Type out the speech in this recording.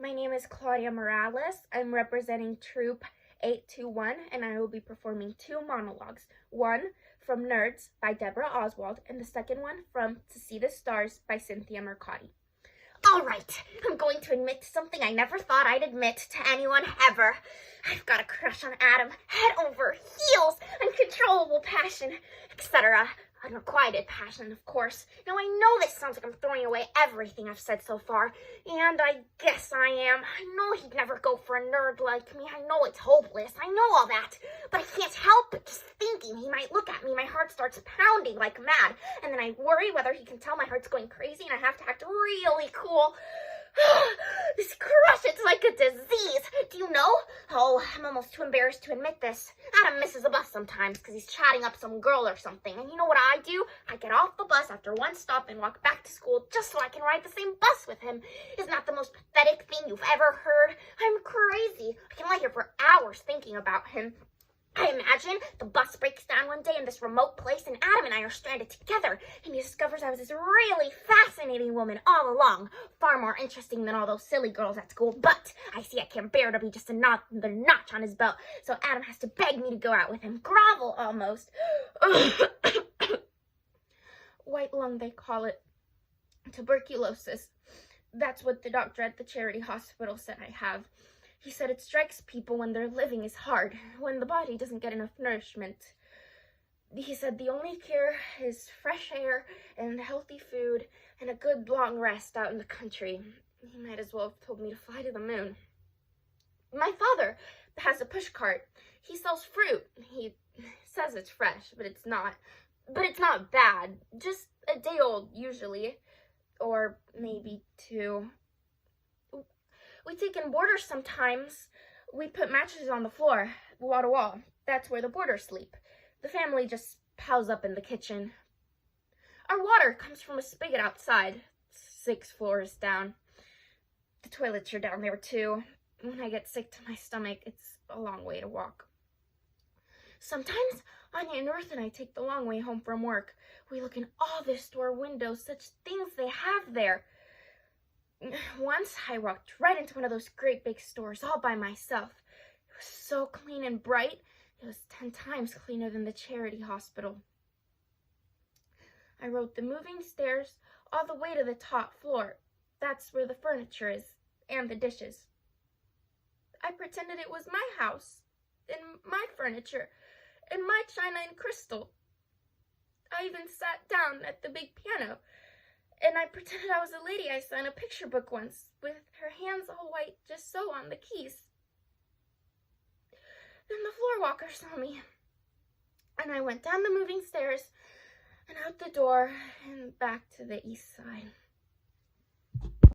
My name is Claudia Morales. I'm representing Troupe 821, and I will be performing two monologues. One from Nerds by Debra Oswald, and the second one from To See the Stars by Cynthia McCarty. All right, I'm going to admit something I never thought I'd admit to anyone ever. I've got a crush on Adam, head over heels, uncontrollable passion, etc. Unrequited passion, of course. Now, I know this sounds like I'm throwing away everything I've said so far, and I guess I am. I know he'd never go for a nerd like me. I know it's hopeless. I know all that. But I can't help it just thinking he might look at me. My heart starts pounding like mad, and then I worry whether he can tell my heart's going crazy, and I have to act really cool. This crush, it's like a disease. Do you know? Oh, I'm almost too embarrassed to admit this. Adam misses the bus sometimes because he's chatting up some girl or something. And you know what I do? I get off the bus after one stop and walk back to school just so I can ride the same bus with him. Isn't that the most pathetic thing you've ever heard? I'm crazy. I can lie here for hours thinking about him. I imagine the bus breaks down one day in this remote place and Adam and I are stranded together, and he discovers I was this really fascinating woman all along, far more interesting than all those silly girls at school, but I see I can't bear to be just another notch on his belt, so Adam has to beg me to go out with him, grovel almost. White lung, they call it. Tuberculosis. That's what the doctor at the charity hospital said I have. He said it strikes people when their living is hard, when the body doesn't get enough nourishment. He said the only cure is fresh air and healthy food and a good long rest out in the country. He might as well have told me to fly to the moon. My father has a push cart. He sells fruit. He says it's fresh, but it's not. But it's not bad. Just a day old, usually. Or maybe two. We take in boarders sometimes. We put mattresses on the floor, wall to wall. That's where the boarders sleep. The family just piles up in the kitchen. Our water comes from a spigot outside, 6 floors down. The toilets are down there too. When I get sick to my stomach, it's a long way to walk. Sometimes Anya and Earth and I take the long way home from work. We look in all their store windows, such things they have there. Once I walked right into one of those great big stores all by myself. It was so clean and bright. It was 10 times cleaner than the charity hospital. I rode the moving stairs all the way to the top floor. That's where the furniture is and the dishes. I pretended it was my house and my furniture and my china and crystal. I even sat down at the big piano. And I pretended I was a lady I saw in a picture book once, with her hands all white just so on the keys. Then the floor walker saw me, and I went down the moving stairs, and out the door, and back to the east side.